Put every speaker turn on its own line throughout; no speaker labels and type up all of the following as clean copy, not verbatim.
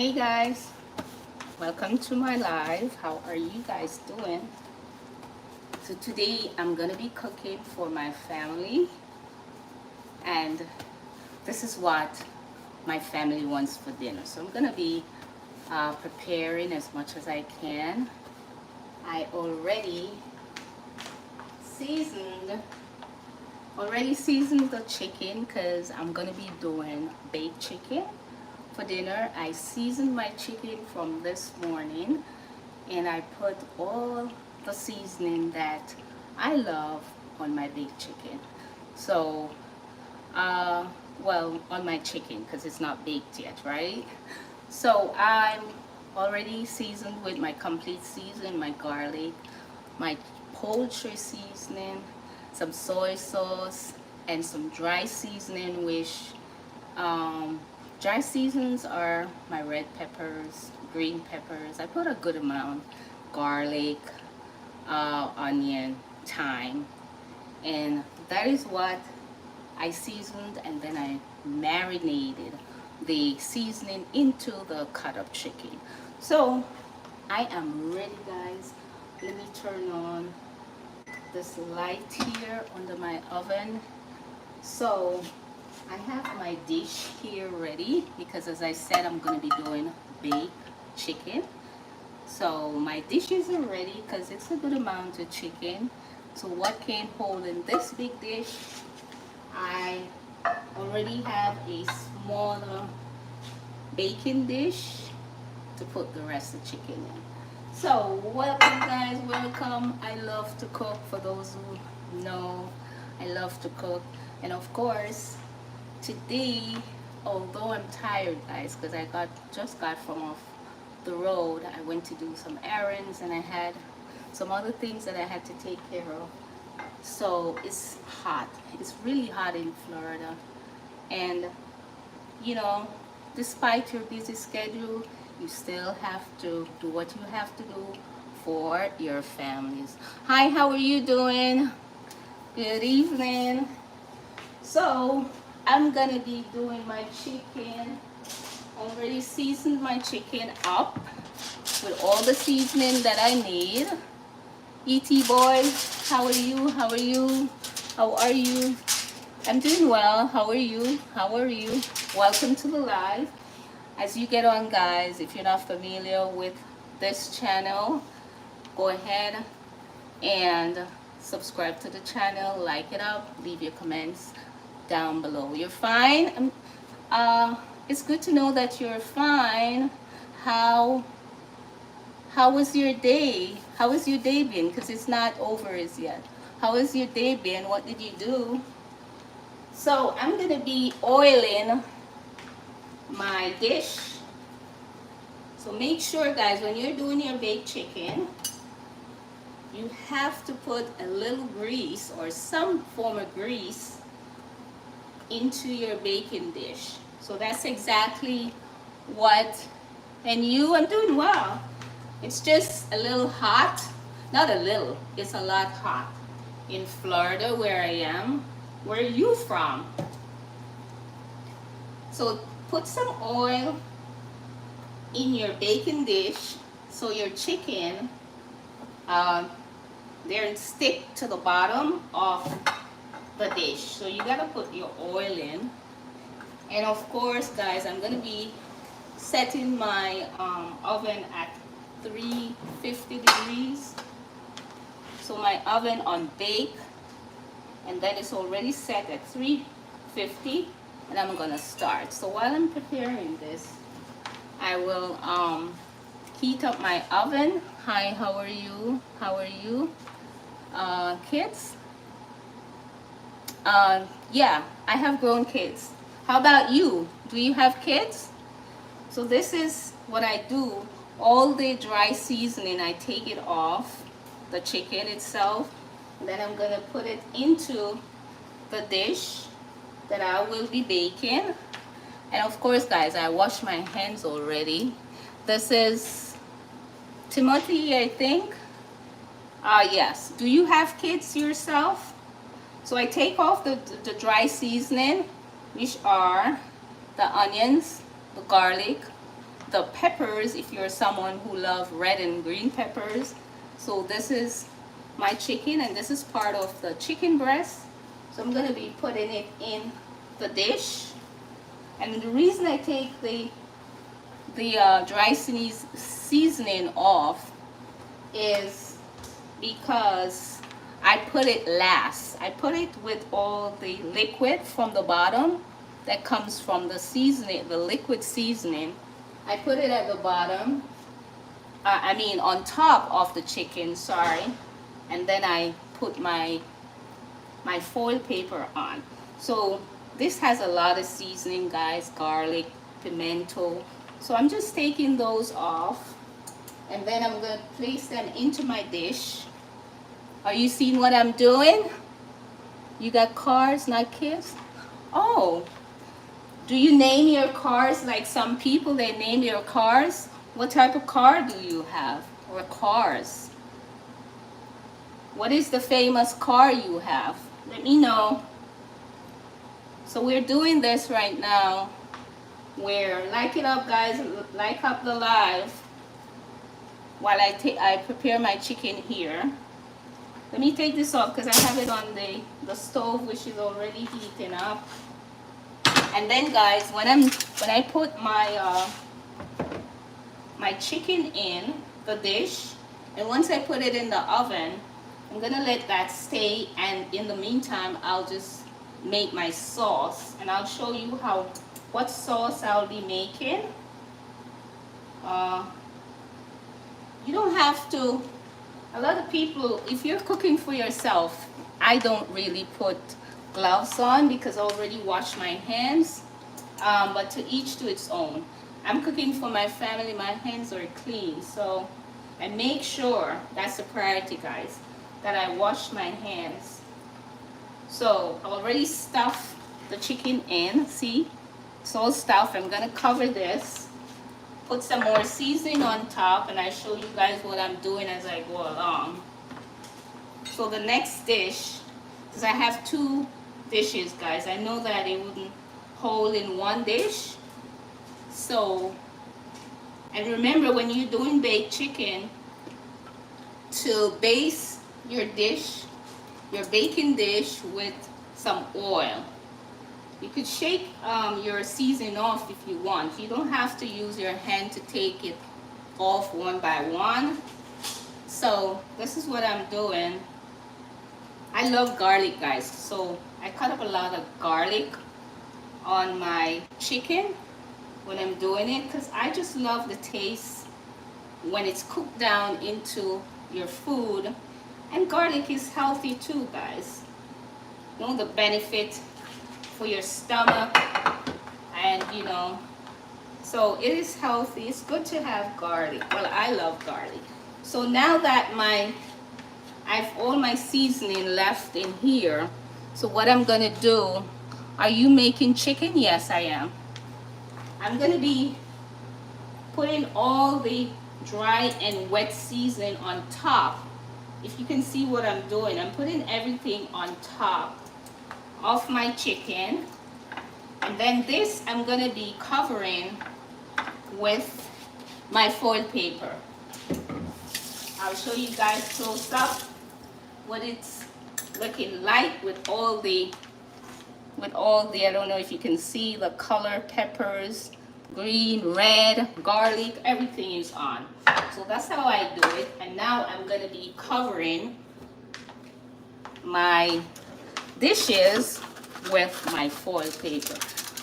Hey guys, welcome to my live. How are you guys doing? So today I'm gonna be cooking for my family, and this is what my family wants for dinner. So I'm gonna be preparing as much as I can. I seasoned already seasoned the chicken because I'm gonna be doing baked chicken for dinner. I seasoned my chicken from this morning, and I put all the seasoning that I love on my baked chicken. So, uh, well, on my chicken because it's not baked yet, right? So I'm already seasoned with my complete season, my garlic, my poultry seasoning, some soy sauce, and some dry seasoning, which um, dry seasons are my red peppers, green peppers. I put a good amount, garlic, onion, thyme, and that is what I seasoned, and then I marinated the seasoning into the cut up chicken. So I am ready, guys. Let me turn on this light here under my oven. So I have my dish here ready because, as I said, I'm going to be doing baked chicken. So my dishes are ready because it's a good amount of chicken. So what can hold in this big dish, I already have a smaller baking dish to put the rest of the chicken in. So welcome guys, welcome. I love to cook. For those who know, I love to cook. And of course, today, although I'm tired guys, because I just got from off the road, I went to do some errands and I had some other things that I had to take care of. So it's hot. It's really hot in Florida. And you know, despite your busy schedule, you still have to do what you have to do for your families. Hi, how are you doing? Good evening. So I'm gonna be doing my chicken. Already seasoned my chicken up with all the seasoning that I need. ET boy, how are you? How are you? How are you? I'm doing well. How are you? How are you? Welcome to the live. As you get on, guys, if you're not familiar with this channel, go ahead and subscribe to the channel, like it up, leave your comments down below. You're fine? It's good to know that you're fine. How was your day? How was your day been? Because it's not over as yet. How has your day been? What did you do? So I'm gonna be oiling my dish. So make sure guys, when you're doing your baked chicken, you have to put a little grease or some form of grease into your baking dish. So that's exactly what, and I'm doing well. It's just a little hot, not a little, it's a lot hot in Florida where I am. Where are you from? So put some oil in your baking dish so your chicken there stick to the bottom of the dish. So you gotta put your oil in, and of course guys, I'm gonna be setting my oven at 350 degrees. So my oven on bake, and then it's already set at 350, and I'm gonna start. So while I'm preparing this, I will heat up my oven. Hi, how are you? How are you? Kids? Yeah, I have grown kids. How about you? Do you have kids? So this is what I do. All the dry seasoning, I take it off the chicken itself. And then I'm gonna put it into the dish that I will be baking. And of course, guys, I wash my hands already. This is Timothy, I think. Yes. Do you have kids yourself? So I take off the dry seasoning, which are the onions, the garlic, the peppers if you're someone who loves red and green peppers. So this is my chicken, and this is part of the chicken breast. So I'm going to be putting it in the dish. And the reason I take the dry seasoning off is because I put it last. I put it with all the liquid from the bottom that comes from the seasoning, the liquid seasoning. I put it at the bottom, I mean on top of the chicken, sorry. And then I put my foil paper on. So this has a lot of seasoning, guys, garlic, pimento. So I'm just taking those off, and then I'm going to place them into my dish. Are you seeing what I'm doing? You got cars, not kids? Oh, do you name your cars like some people, they name your cars? What type of car do you have, or cars? What is the famous car you have? Let me know. So we're doing this right now. We're like it up, guys. Like up the live while I prepare my chicken here. Let me take this off because I have it on the stove, which is already heating up. And then, guys, when I put my my chicken in the dish, and once I put it in the oven, I'm gonna let that stay. And in the meantime, I'll just make my sauce, and I'll show you what sauce I'll be making. You don't have to. A lot of people, if you're cooking for yourself, I don't really put gloves on because I already washed my hands. But to each to its own. I'm cooking for my family. My hands are clean, so I make sure that's the priority, guys, that I wash my hands. So I already stuffed the chicken in. See, it's all stuffed. I'm gonna cover this, put some more seasoning on top, and I show you guys what I'm doing as I go along. So the next dish, because I have two dishes, guys, I know that it wouldn't hold in one dish. So, and remember, when you're doing baked chicken, to base your dish, your baking dish, with some oil. You could shake your seasoning off if you want. You don't have to use your hand to take it off one by one. So this is what I'm doing. I love garlic, guys, so I cut up a lot of garlic on my chicken when I'm doing it, because I just love the taste when it's cooked down into your food. And garlic is healthy too, guys. You know, the benefit for your stomach, and you know, so it is healthy. It's good to have garlic. Well, I love garlic. So now that I've all my seasoning left in here, so what I'm gonna do, are you making chicken? Yes, I am. I'm gonna be putting all the dry and wet seasoning on top. If you can see what I'm doing, I'm putting everything on top of my chicken, and then this I'm gonna be covering with my foil paper. I'll show you guys close up what it's looking like with all the I don't know if you can see the color, peppers, green, red, garlic, everything is on. So that's how I do it. And now I'm gonna be covering my dishes with my foil paper.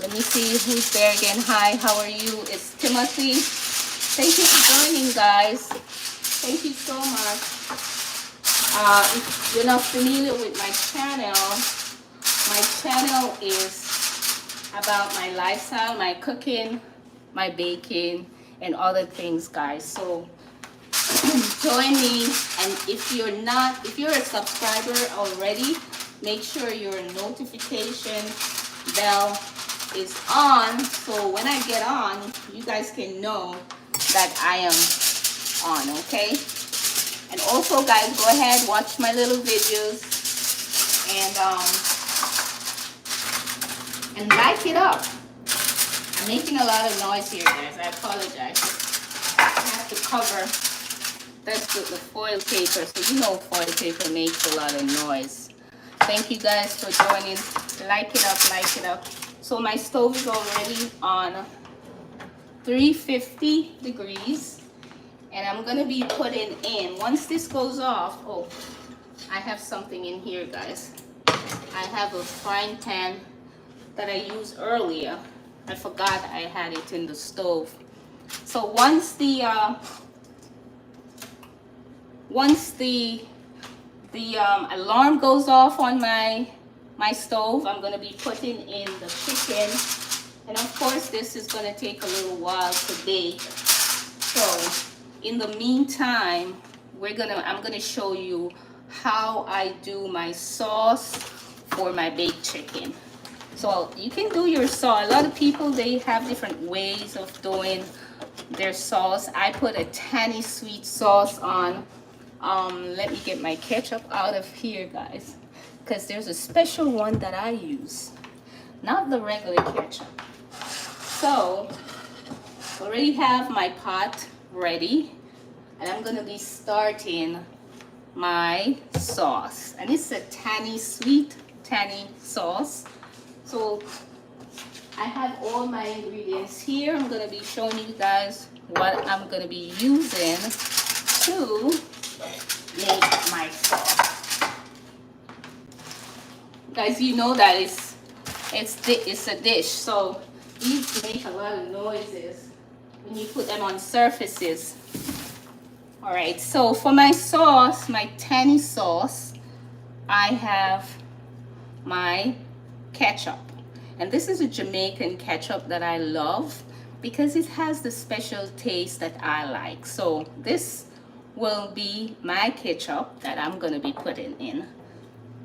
Let me see who's there again. Hi, how are you? It's Timothy. Thank you for joining, guys. Thank you so much. If you're not familiar with my channel is about my lifestyle, my cooking, my baking, and other things, guys. So join me, and if you're a subscriber already, make sure your notification bell is on, so when I get on, you guys can know that I am on, okay? And also, guys, go ahead, watch my little videos, and like it up. I'm making a lot of noise here, guys. I apologize. I have to cover this with the foil paper, so you know foil paper makes a lot of noise. Thank you guys for joining. Like it up, like it up. So my stove is already on 350 degrees, and I'm gonna be putting in, once this goes off, oh, I have something in here, guys. I have a frying pan that I used earlier. I forgot I had it in the stove. So once the alarm goes off on my stove, I'm gonna be putting in the chicken, and of course this is gonna take a little while to bake. So in the meantime, I'm gonna show you how I do my sauce for my baked chicken. So you can do your sauce. A lot of people, they have different ways of doing their sauce. I put a tangy sweet sauce on. Let me get my ketchup out of here, guys, because there's a special one that I use, not the regular ketchup. So already have my pot ready, and I'm gonna be starting my sauce, and it's a tangy sweet tangy sauce. So I have all my ingredients here. I'm gonna be showing you guys what I'm gonna be using to make my sauce. Guys, you know that it's a dish, so these make a lot of noises when you put them on surfaces. All right, so for my sauce, my tangy sauce, I have my ketchup, and this is a Jamaican ketchup that I love because it has the special taste that I like. So this will be my ketchup that I'm gonna be putting in.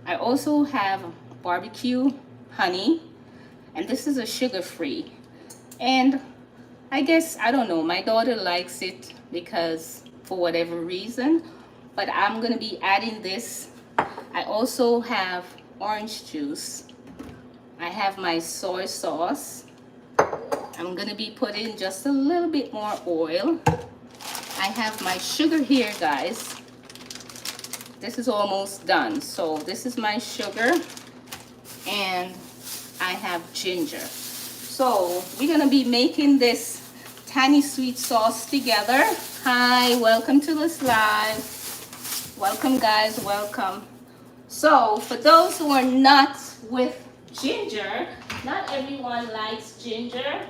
I also have barbecue honey, and this is a sugar-free, and I guess, I don't know, my daughter likes it because for whatever reason, but I'm gonna be adding this. I also have orange juice. I have my soy sauce. I'm gonna be putting just a little bit more oil. I have my sugar here, guys. This is almost done. So this is my sugar, and I have ginger. So we're gonna be making this tangy sweet sauce together. Hi, welcome to this live. Welcome, guys, welcome. So for those who are not with ginger, not everyone likes ginger.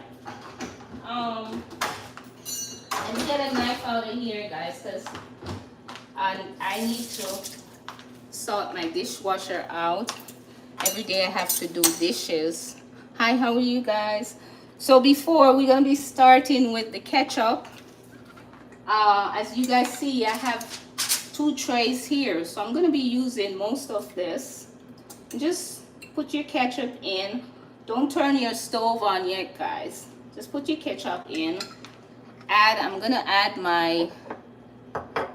Let me get a knife out of here, guys, because I need to sort my dishwasher out. Every day I have to do dishes. Hi, how are you guys? So before, we're gonna be starting with the ketchup. As you guys see, I have 2 trays here, so I'm gonna be using most of this. Just put your ketchup in. Don't turn your stove on yet, guys. Just put your ketchup in. I'm gonna add my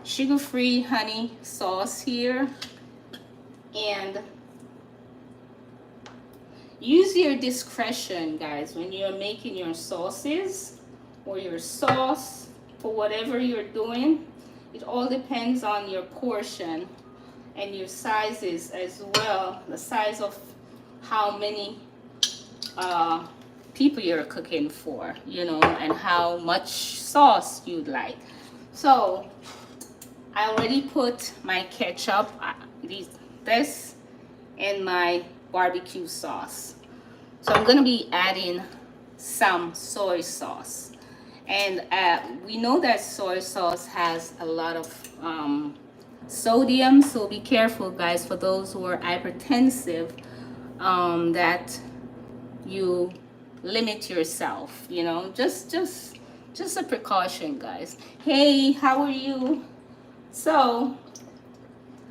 sugar-free honey sauce here, and use your discretion, guys, when you're making your sauces or your sauce for whatever you're doing. It all depends on your portion and your sizes as well, the size of how many people you're cooking for, you know, and how much sauce you'd like. So I already put my ketchup, this, and my barbecue sauce. So I'm gonna be adding some soy sauce, and we know that soy sauce has a lot of sodium, so be careful, guys, for those who are hypertensive, that you limit yourself, you know, just a precaution, guys. Hey, how are you? So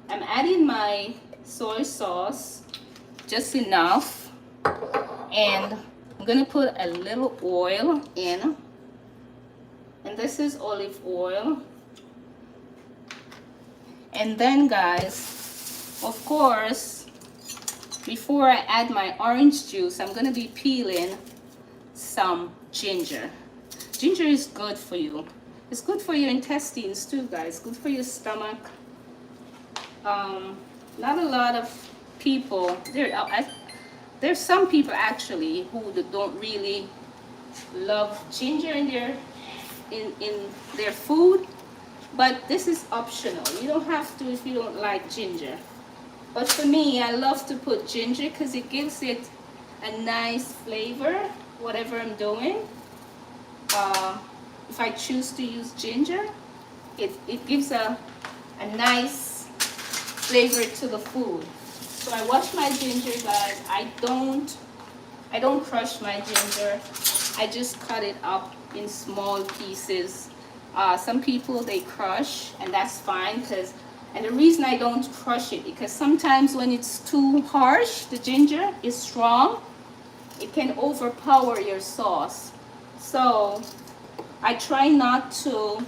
I'm adding my soy sauce, just enough, and I'm gonna put a little oil in, and this is olive oil. And then, guys, of course, before I add my orange juice, I'm gonna be peeling some ginger. Ginger is good for you. It's good for your intestines too, guys. Good for your stomach. Not a lot of people there's some people actually who don't really love ginger in their food, but this is optional. You don't have to if you don't like ginger. But for me, I love to put ginger because it gives it a nice flavor, whatever I'm doing. If I choose to use ginger, it gives a nice flavor to the food. So I wash my ginger, guys. I don't crush my ginger. I just cut it up in small pieces. Some people, they crush, and that's fine. And the reason I don't crush it, because sometimes when it's too harsh, the ginger is strong, it can overpower your sauce. So I try not to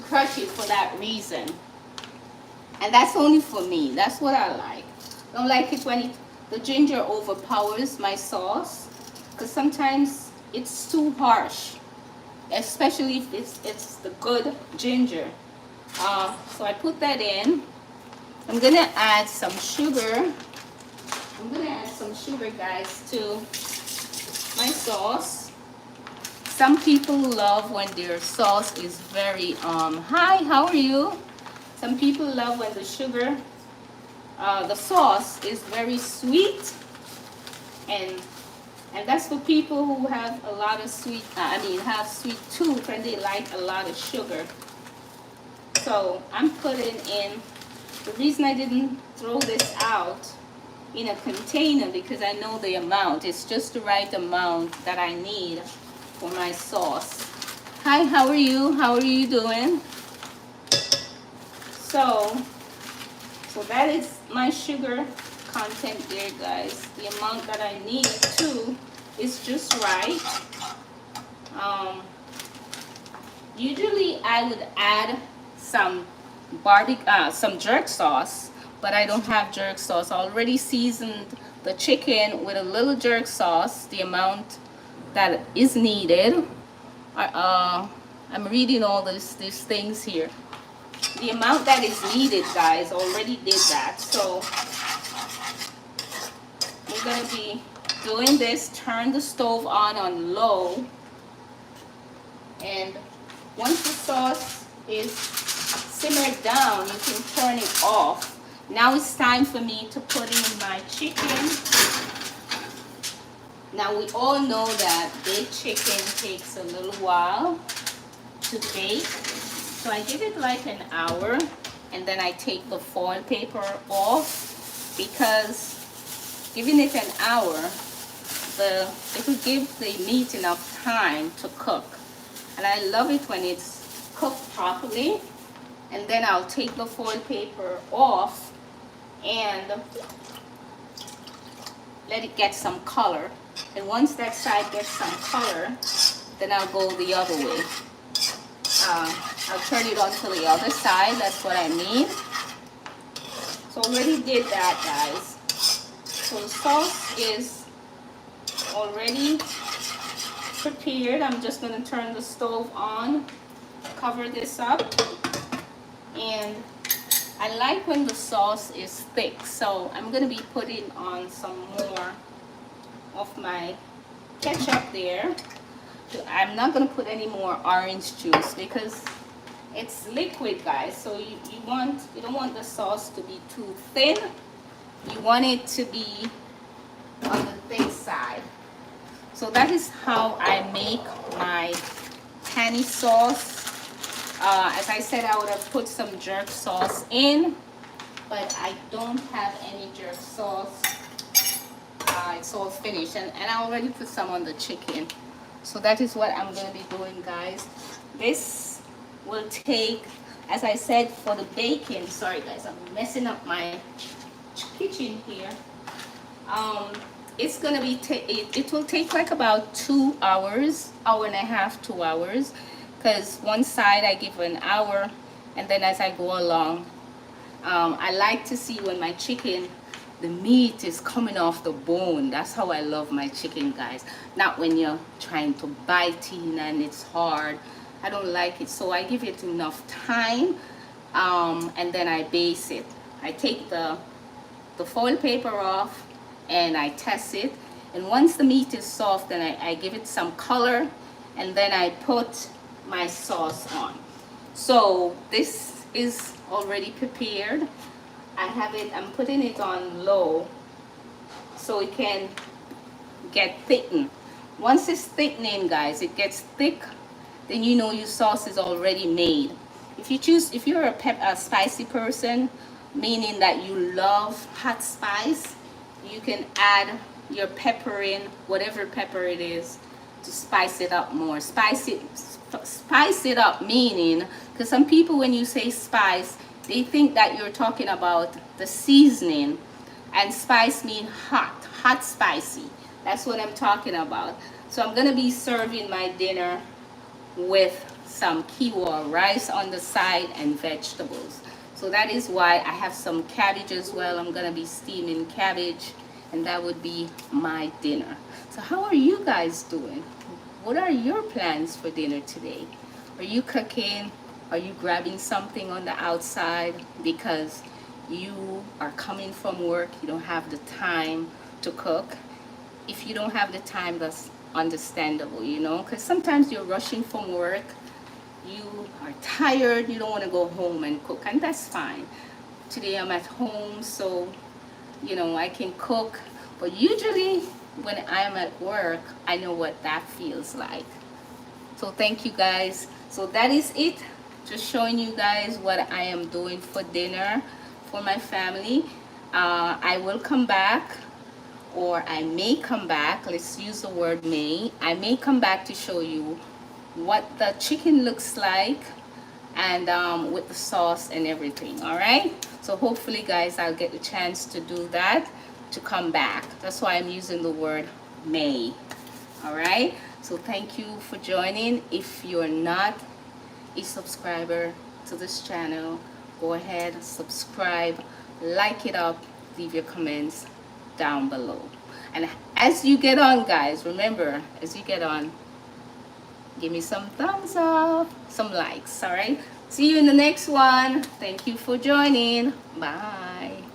crush it for that reason. And that's only for me. That's what I like. I don't like it when the ginger overpowers my sauce, because sometimes it's too harsh, especially if it's the good ginger. So I put that in. I'm gonna add some sugar. I'm gonna add some sugar, guys, to my sauce. Some people love when their sauce is very hi, how are you? Some people love when the sugar, the sauce is very sweet, and that's for people who have a lot of sweet, have sweet tooth and they like a lot of sugar. So I'm putting in, the reason I didn't throw this out in a container, because I know the amount. It's just the right amount that I need for my sauce. Hi, how are you? How are you doing? So that is my sugar content there, guys. The amount that I need too is just right. Usually I would add some some jerk sauce, but I don't have jerk sauce. I already seasoned the chicken with a little jerk sauce, the amount that is needed. I'm reading all these things here. The amount that is needed, guys, already did that. So we're gonna be doing this. Turn the stove on low, and once the sauce is simmered down, you can turn it off. Now it's time for me to put in my chicken. Now we all know that baked chicken takes a little while to bake. So I give it like an hour, and then I take the foil paper off, because giving it an hour, it will give the meat enough time to cook. And I love it when it's cooked properly. And then I'll take the foil paper off and let it get some color. And once that side gets some color, then I'll go the other way. I'll turn it on to the other side. That's what I mean. So already did that, guys. So the sauce is already prepared. I'm just going to turn the stove on, cover this up. And I like when the sauce is thick, so I'm going to be putting on some more of my ketchup there. I'm not going to put any more orange juice because it's liquid, guys. So you don't want the sauce to be too thin. You want it to be on the thick side. So that is how I make my tangy sauce. As I said, I would have put some jerk sauce in, but I don't have any jerk sauce. It's all finished, and I already put some on the chicken. So that is what I'm going to be doing, guys. This will take, as I said, for the bacon. Sorry, guys, I'm messing up my kitchen here. It's gonna be it will take like about 2 hours, hour and a half, 2 hours, because one side I give an hour, and then as I go along, I like to see when my chicken the meat is coming off the bone. That's how I love my chicken, guys. Not when you're trying to bite in and it's hard. I don't like it, so I give it enough time, and then I baste it. I take the foil paper off and I test it, and once the meat is soft, then I give it some color, and then I put my sauce on. So this is already prepared. I have it, I'm putting it on low so it can get thickened. Once it's thickening, guys, it gets thick, then you know your sauce is already made. If you're a spicy person, meaning that you love hot spice, you can add your pepper in, whatever pepper it is, to spice it up more. Spice it up, meaning, because some people, when you say spice, they think that you're talking about the seasoning, and spice mean hot spicy. That's what I'm talking about. So I'm gonna be serving my dinner with some quinoa rice on the side and vegetables. So that is why I have some cabbage as well. I'm gonna be steaming cabbage, and that would be my dinner. So how are you guys doing? What are your plans for dinner today? Are you cooking? Are you grabbing something on the outside because you are coming from work, you don't have the time to cook? If you don't have the time, that's understandable, you know, because sometimes you're rushing from work, you are tired, you don't want to go home and cook, and that's fine. Today I'm at home, so you know I can cook, but usually when I'm at work, I know what that feels like. So thank you guys. So that is it, just showing you guys what I am doing for dinner for my family. I will come back, or I may come back, let's use the word may. I may come back to show you what the chicken looks like, and with the sauce and everything. All right, so hopefully guys, I'll get the chance to do that, to come back. That's why I'm using the word may. All right, so thank you for joining. If you're not a subscriber to this channel, go ahead, subscribe, like it up, leave your comments down below. And as you get on, guys, remember, as you get on, give me some thumbs up, some likes. All right, see you in the next one. Thank you for joining. Bye.